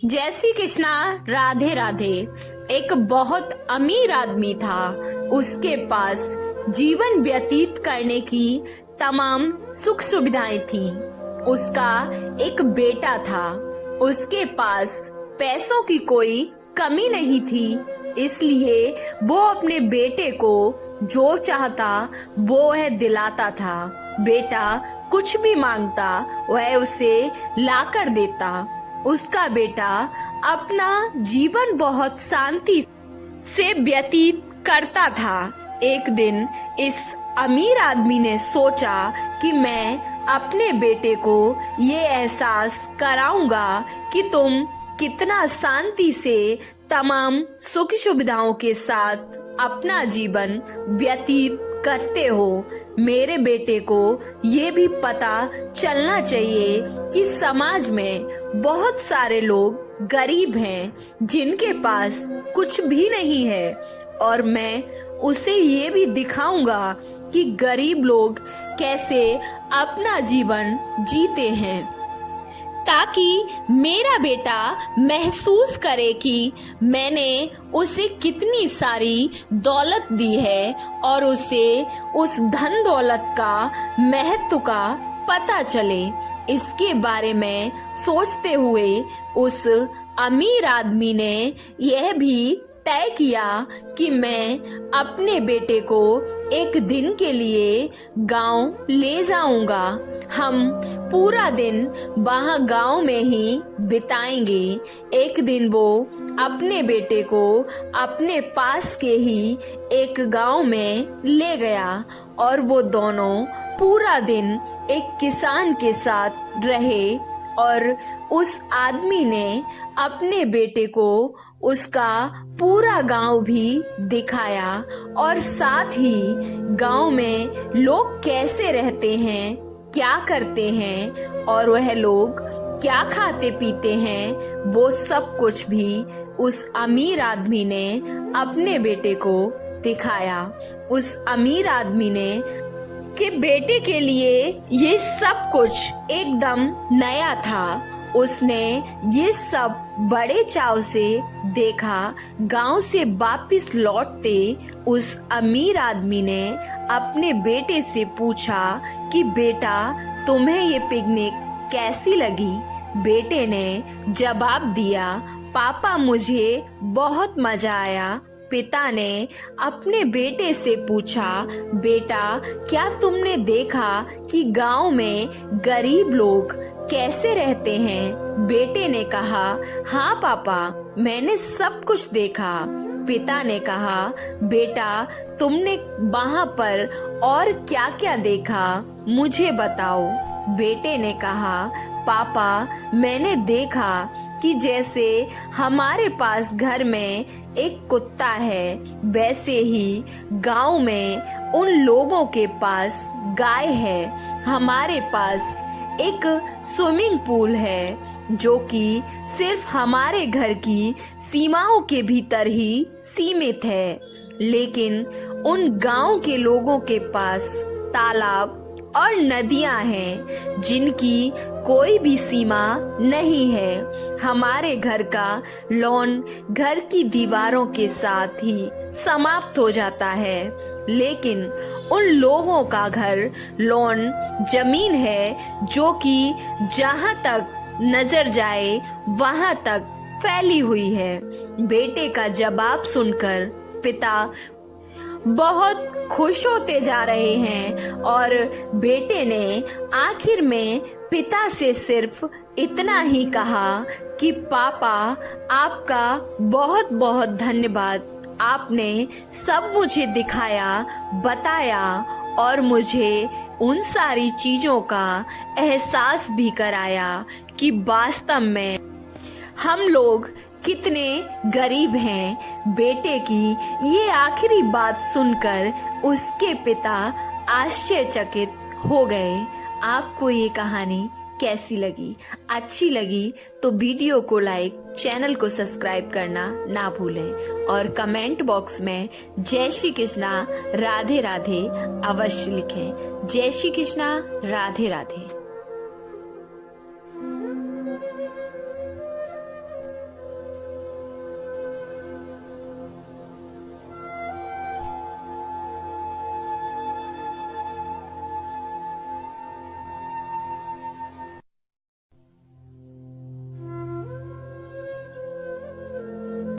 जय श्री कृष्णा। राधे राधे। एक बहुत अमीर आदमी था। उसके पास जीवन व्यतीत करने की तमाम सुख सुविधाएं थी। उसका एक बेटा था। उसके पास पैसों की कोई कमी नहीं थी, इसलिए वो अपने बेटे को जो चाहता वो वह दिलाता था। बेटा कुछ भी मांगता वह उसे लाकर देता। उसका बेटा अपना जीवन बहुत शांति से व्यतीत करता था। एक दिन इस अमीर आदमी ने सोचा कि मैं अपने बेटे को ये एहसास कराऊंगा कि तुम कितना शांति से तमाम सुख सुविधाओं के साथ अपना जीवन व्यतीत करते हो। मेरे बेटे को ये भी पता चलना चाहिए कि समाज में बहुत सारे लोग गरीब हैं जिनके पास कुछ भी नहीं है, और मैं उसे ये भी दिखाऊंगा कि गरीब लोग कैसे अपना जीवन जीते हैं, ताकि मेरा बेटा महसूस करे कि मैंने उसे कितनी सारी दौलत दी है और उसे उस धन दौलत का महत्व का पता चले। इसके बारे में सोचते हुए उस अमीर आदमी ने यह भी तय किया कि मैं अपने बेटे को एक दिन के लिए गांव ले जाऊंगा। हम पूरा दिन वहां गांव में ही बिताएंगे। एक दिन वो अपने बेटे को अपने पास के ही एक गांव में ले गया और वो दोनों पूरा दिन एक किसान के साथ रहे, और उस आदमी ने अपने बेटे को उसका पूरा गांव भी दिखाया और साथ ही गांव में लोग कैसे रहते हैं, क्या करते हैं और वह लोग क्या खाते पीते हैं, वो सब कुछ भी उस अमीर आदमी ने अपने बेटे को दिखाया। उस अमीर आदमी ने कि बेटे के लिए ये सब कुछ एकदम नया था। उसने ये सब बड़े चाव से देखा। गांव से वापस लौटते उस अमीर आदमी ने अपने बेटे से पूछा कि बेटा तुम्हें ये पिकनिक कैसी लगी। बेटे ने जवाब दिया, पापा मुझे बहुत मजा आया। पिता ने अपने बेटे से पूछा, बेटा क्या तुमने देखा कि गांव में गरीब लोग कैसे रहते हैं। बेटे ने कहा, हाँ पापा मैंने सब कुछ देखा। पिता ने कहा, बेटा तुमने वहां पर और क्या क्या देखा, मुझे बताओ। बेटे ने कहा, पापा मैंने देखा कि जैसे हमारे पास घर में एक कुत्ता है, वैसे ही गांव में उन लोगों के पास गाय है। हमारे पास एक स्विमिंग पूल है जो कि सिर्फ हमारे घर की सीमाओं के भीतर ही सीमित है, लेकिन उन गांव के लोगों के पास तालाब और नदियां हैं जिनकी कोई भी सीमा नहीं है। हमारे घर का लॉन घर की दीवारों के साथ ही समाप्त हो जाता है, लेकिन उन लोगों का घर लॉन जमीन है जो कि जहां तक नजर जाए वहां तक फैली हुई है। बेटे का जवाब सुनकर पिता बहुत खुश होते जा रहे हैं और बेटे ने आखिर में पिता से सिर्फ इतना ही कहा कि पापा आपका बहुत बहुत धन्यवाद। आपने सब मुझे दिखाया, बताया और मुझे उन सारी चीजों का एहसास भी कराया कि वास्तव में हम लोग कितने गरीब हैं। बेटे की ये आखिरी बात सुनकर उसके पिता आश्चर्यचकित हो गए। आपको ये कहानी कैसी लगी? अच्छी लगी तो वीडियो को लाइक, चैनल को सब्सक्राइब करना ना भूलें और कमेंट बॉक्स में जय श्री कृष्णा राधे राधे अवश्य लिखें। जय श्री कृष्णा राधे राधे।